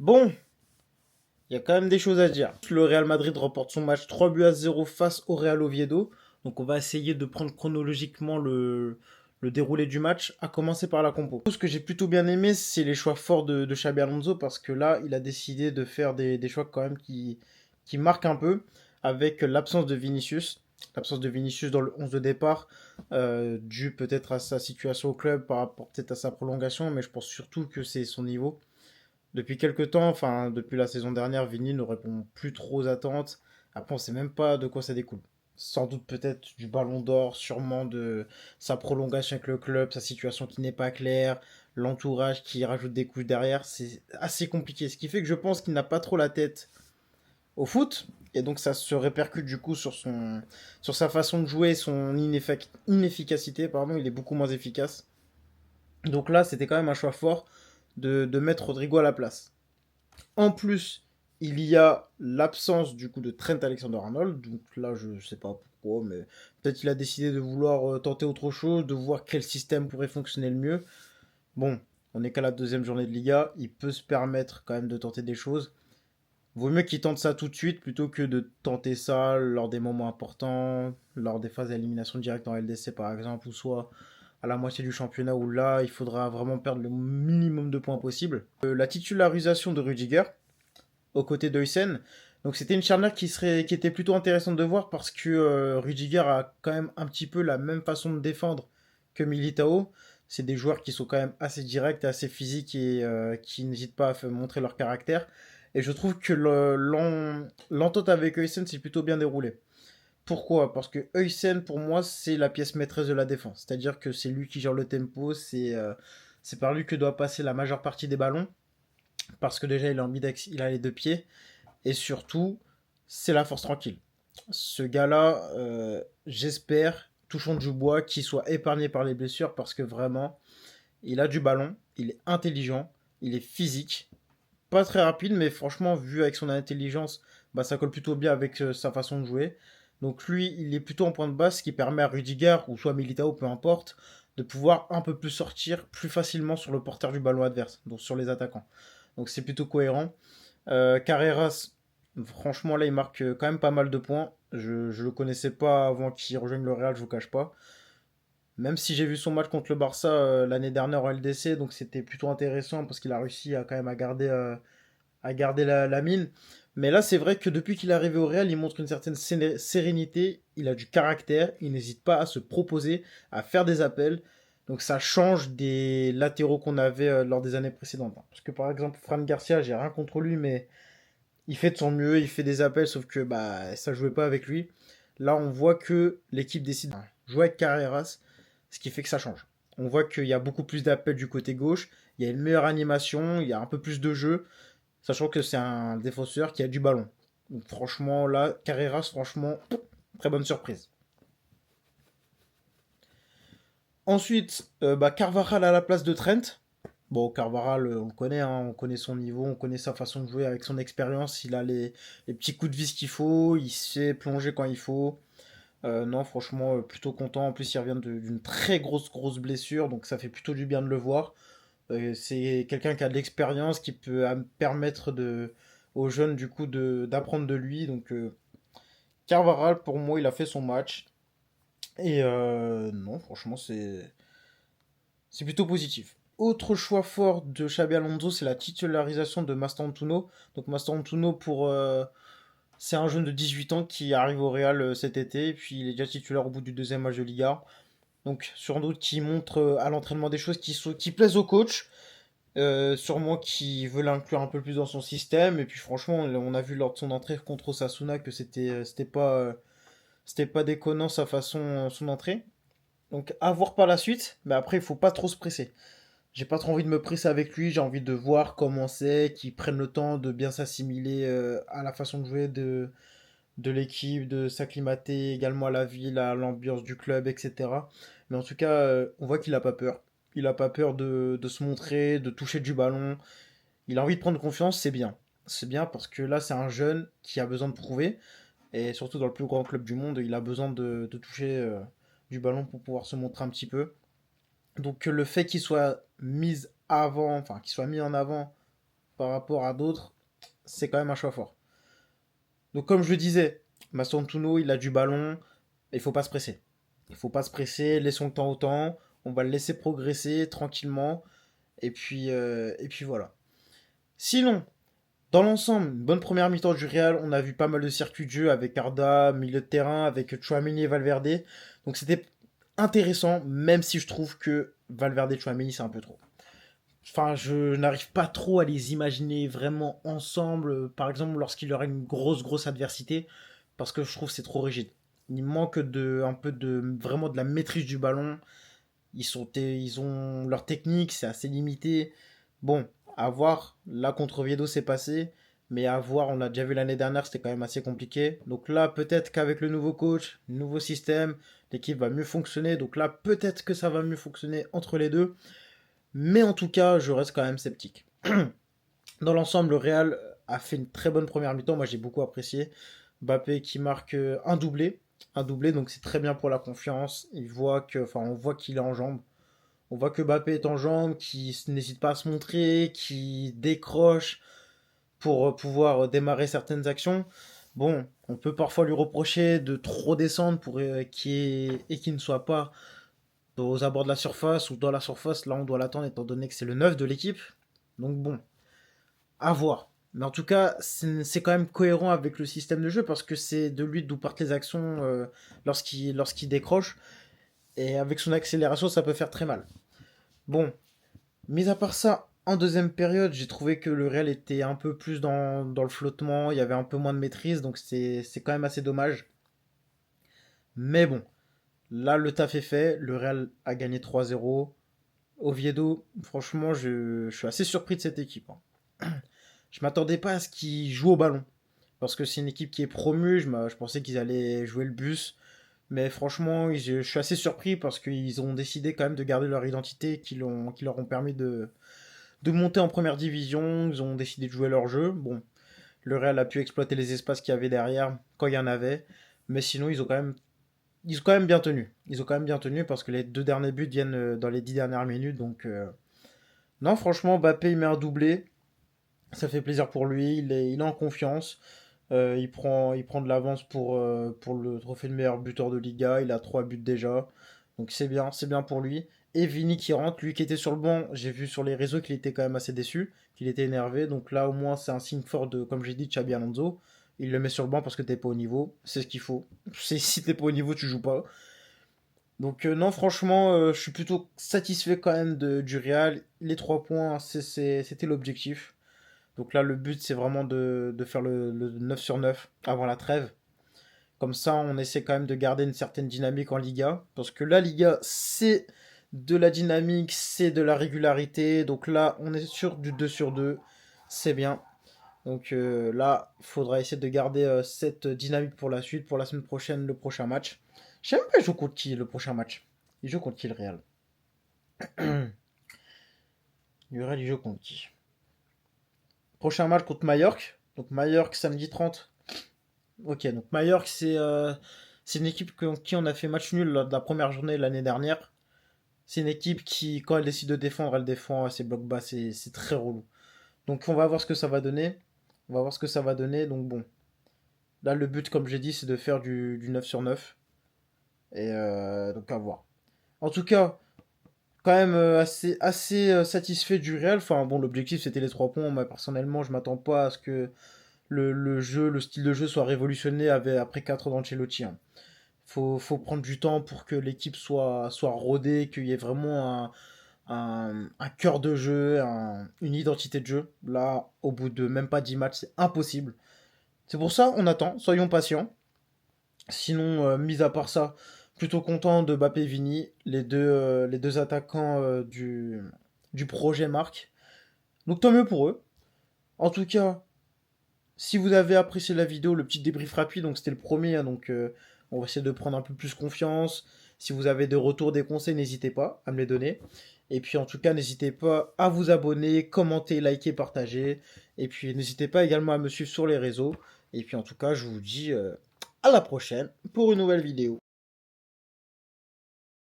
Bon, il y a quand même des choses à dire. Le Real Madrid remporte son match 3-0 face au Real Oviedo. Donc on va essayer de prendre chronologiquement le déroulé du match, à commencer par la compo. Ce que j'ai plutôt bien aimé, c'est les choix forts de Xabi Alonso, parce que là, il a décidé de faire des choix quand même qui marquent un peu, avec l'absence de Vinicius. L'absence de Vinicius dans le 11 de départ, dû peut-être à sa situation au club, par rapport peut-être à sa prolongation, mais je pense surtout que c'est son niveau. Depuis quelques temps, enfin depuis la saison dernière, Vini ne répond plus trop aux attentes. Après, on sait même pas de quoi ça découle. Sans doute peut-être du ballon d'or, sûrement de sa prolongation avec le club, sa situation qui n'est pas claire, l'entourage qui rajoute des couches derrière. C'est assez compliqué. Ce qui fait que je pense qu'il n'a pas trop la tête au foot. Et donc ça se répercute du coup sur sa façon de jouer, son inefficacité. Pardon, il est beaucoup moins efficace. Donc là, c'était quand même un choix fort de mettre Rodrigo à la place. En plus, il y a l'absence du coup de Trent Alexander-Arnold. Donc là, je ne sais pas pourquoi, mais peut-être qu'il a décidé de vouloir tenter autre chose, de voir quel système pourrait fonctionner le mieux. Bon, on n'est qu'à la deuxième journée de Liga, il peut se permettre quand même de tenter des choses. Vaut mieux qu'il tente ça tout de suite plutôt que de tenter ça lors des moments importants, lors des phases d'élimination directe en LDC par exemple, ou soit à la moitié du championnat où là, il faudra vraiment perdre le minimum de points possible. La titularisation de Rudiger, aux côtés d'Huysen. Donc c'était une charnière qui était plutôt intéressante de voir parce que Rudiger a quand même un petit peu la même façon de défendre que Militao. C'est des joueurs qui sont quand même assez directs, assez physiques et qui n'hésitent pas à montrer leur caractère. Et je trouve que l'entente avec Huysen s'est plutôt bien déroulée. Pourquoi? Parce que Huysen, pour moi, c'est la pièce maîtresse de la défense. C'est-à-dire que c'est lui qui gère le tempo, c'est par lui que doit passer la majeure partie des ballons. Parce que déjà, il a ambidex, il a les deux pieds. Et surtout, c'est la force tranquille. Ce gars-là, j'espère, touchons du bois, qu'il soit épargné par les blessures parce que vraiment, il a du ballon, il est intelligent, il est physique, pas très rapide, mais franchement, vu avec son intelligence, bah, ça colle plutôt bien avec sa façon de jouer. Donc lui, il est plutôt en point de base, ce qui permet à Rudiger, ou soit Militao, peu importe, de pouvoir un peu plus sortir plus facilement sur le porteur du ballon adverse, donc sur les attaquants. Donc c'est plutôt cohérent. Carreras, franchement, là, il marque quand même pas mal de points. Je le connaissais pas avant qu'il rejoigne le Real, je vous cache pas. Même si j'ai vu son match contre le Barça l'année dernière en LDC, donc c'était plutôt intéressant parce qu'il a réussi à quand même à garder la mine. Mais là, c'est vrai que depuis qu'il est arrivé au Real, il montre une certaine sérénité, il a du caractère, il n'hésite pas à se proposer, à faire des appels. Donc ça change des latéraux qu'on avait lors des années précédentes. Parce que par exemple, Fran Garcia, j'ai rien contre lui, mais il fait de son mieux, il fait des appels, sauf que bah ça jouait pas avec lui. Là, on voit que l'équipe décide de jouer avec Carreras, ce qui fait que ça change. On voit qu'il y a beaucoup plus d'appels du côté gauche, il y a une meilleure animation, il y a un peu plus de jeu, sachant que c'est un défenseur qui a du ballon. Donc franchement, là, Carreras, franchement, très bonne surprise. Ensuite, bah, Carvajal à la place de Trent. Bon, Carvajal, on le connaît, hein, on connaît son niveau, on connaît sa façon de jouer avec son expérience. Il a les petits coups de vis qu'il faut, il sait plonger quand il faut. Non, franchement, plutôt content. En plus, il revient d'une très grosse blessure, donc ça fait plutôt du bien de le voir. C'est quelqu'un qui a de l'expérience, qui peut permettre aux jeunes, du coup, d'apprendre de lui. Donc, Carvajal, pour moi, il a fait son match. Et non, franchement, c'est plutôt positif. Autre choix fort de Xabi Alonso, c'est la titularisation de Mastantuono. Donc Mastantuono, c'est un jeune de 18 ans qui arrive au Real cet été, et puis il est déjà titulaire au bout du deuxième match de Liga. Donc sans doute qui montre à l'entraînement des choses qui plaisent au coach, sûrement qui veut l'inclure un peu plus dans son système. Et puis franchement, on a vu lors de son entrée contre Osasuna que c'était pas déconnant sa façon, son entrée. Donc à voir par la suite, mais après il faut pas trop se presser. J'ai pas trop envie de me presser avec lui, j'ai envie de voir comment c'est, qu'il prenne le temps de bien s'assimiler à la façon de jouer de l'équipe, de s'acclimater également à la ville, à l'ambiance du club, etc. Mais en tout cas, on voit qu'il a pas peur. Il a pas peur de se montrer, de toucher du ballon. Il a envie de prendre confiance, c'est bien. C'est bien parce que là, c'est un jeune qui a besoin de prouver. Et surtout dans le plus grand club du monde, il a besoin de toucher du ballon pour pouvoir se montrer un petit peu. Donc le fait qu'il soit mis avant, enfin qu'il soit mis en avant par rapport à d'autres, c'est quand même un choix fort. Donc comme je le disais, Massantuno, il a du ballon, il faut pas se presser. Il faut pas se presser, laissons le temps au temps, on va le laisser progresser tranquillement, et puis voilà. Sinon, dans l'ensemble, une bonne première mi-temps du Real, on a vu pas mal de circuits de jeu avec Arda, milieu de terrain, avec Chouameni et Valverde. Donc c'était intéressant, même si je trouve que Valverde et Chouameni, c'est un peu trop. Enfin, je n'arrive pas trop à les imaginer vraiment ensemble, par exemple lorsqu'il y aura une grosse adversité, parce que je trouve que c'est trop rigide. Il manque un peu de vraiment de la maîtrise du ballon. Ils ont leur technique, c'est assez limité. Bon, à voir. Là contre Oviedo, c'est passé, mais à voir. On l'a déjà vu l'année dernière, c'était quand même assez compliqué. Donc là, peut-être qu'avec le nouveau coach, nouveau système, l'équipe va mieux fonctionner. Donc là, peut-être que ça va mieux fonctionner entre les deux. Mais en tout cas, je reste quand même sceptique. Dans l'ensemble, le Real a fait une très bonne première mi-temps. Moi, j'ai beaucoup apprécié. Mbappé qui marque un doublé. Un doublé, donc c'est très bien pour la confiance. On voit qu'il est en jambes. On voit que Mbappé est en jambes, qui n'hésite pas à se montrer, qui décroche pour pouvoir démarrer certaines actions. Bon, on peut parfois lui reprocher de trop descendre pour qu'il ne soit pas aux abords de la surface ou dans la surface. Là, on doit l'attendre étant donné que c'est le 9 de l'équipe. Donc bon, à voir. Mais en tout cas, c'est quand même cohérent avec le système de jeu parce que c'est de lui d'où partent les actions lorsqu'il décroche. Et avec son accélération, ça peut faire très mal. Bon, mis à part ça, en deuxième période, j'ai trouvé que le Real était un peu plus dans le flottement, il y avait un peu moins de maîtrise, donc c'est quand même assez dommage. Mais bon, là le taf est fait, le Real a gagné 3-0. Oviedo, franchement, je suis assez surpris de cette équipe, hein. Je m'attendais pas à ce qu'ils jouent au ballon. Parce que c'est une équipe qui est promue, je pensais qu'ils allaient jouer le bus. Mais franchement, je suis assez surpris parce qu'ils ont décidé quand même de garder leur identité qui leur ont permis de monter en première division. Ils ont décidé de jouer leur jeu. Bon, le Real a pu exploiter les espaces qu'il y avait derrière quand il y en avait. Mais sinon, ils ont quand même bien tenu. Ils ont quand même bien tenu parce que les deux derniers buts viennent dans les 10 dernières minutes. Donc, non, franchement, Mbappé, il met un doublé. Ça fait plaisir pour lui. Il est en confiance. Il prend de l'avance pour le trophée de meilleur buteur de Liga. Il a 3 buts déjà. Donc c'est bien pour lui. Et Vini qui rentre, lui qui était sur le banc, j'ai vu sur les réseaux qu'il était quand même assez déçu, qu'il était énervé. Donc là au moins c'est un signe fort de, comme j'ai dit, Xabi Alonso. Il le met sur le banc parce que t'es pas au niveau. C'est ce qu'il faut. Si t'es pas au niveau, tu joues pas. Donc non, franchement, je suis plutôt satisfait quand même du Real. Les 3 points, c'était l'objectif. Donc là, le but, c'est vraiment de faire le 9 sur 9 avant la trêve. Comme ça, on essaie quand même de garder une certaine dynamique en Liga. Parce que la Liga, c'est de la dynamique, c'est de la régularité. Donc là, on est sur du 2 sur 2. C'est bien. Donc là, il faudra essayer de garder cette dynamique pour la suite, pour la semaine prochaine, le prochain match. Je sais même pas, il joue contre qui le prochain match. Il joue contre qui le Real? Le Real, il joue contre qui? Prochain match contre Mallorca. Donc Mallorca samedi 30. Ok, donc Mallorca, c'est une équipe contre qui on a fait match nul lors de la première journée l'année dernière. C'est une équipe qui, quand elle décide de défendre, elle défend, ses blocs bas, c'est très relou. Donc on va voir ce que ça va donner. On va voir ce que ça va donner. Donc bon, là le but, comme j'ai dit, c'est de faire du 9 sur 9. Et donc à voir. En tout cas, quand même assez satisfait du Real. Enfin bon, l'objectif c'était les 3 points. Moi personnellement, je m'attends pas à ce que le jeu, le style de jeu soit révolutionné après 4 ans d'Ancelotti, hein. Faut prendre du temps pour que l'équipe soit rodée, qu'il y ait vraiment un cœur de jeu, une identité de jeu. Là, au bout de même pas 10 matchs, c'est impossible. C'est pour ça, on attend, soyons patients. Sinon, mis à part ça, plutôt content de Mbappé et Vini, les deux attaquants du projet Marc. Donc tant mieux pour eux. En tout cas, si vous avez apprécié la vidéo, le petit débrief rapide, donc c'était le premier, hein, donc on va essayer de prendre un peu plus confiance. Si vous avez des retours, des conseils, n'hésitez pas à me les donner. Et puis en tout cas, n'hésitez pas à vous abonner, commenter, liker, partager. Et puis n'hésitez pas également à me suivre sur les réseaux. Et puis en tout cas, je vous dis à la prochaine pour une nouvelle vidéo.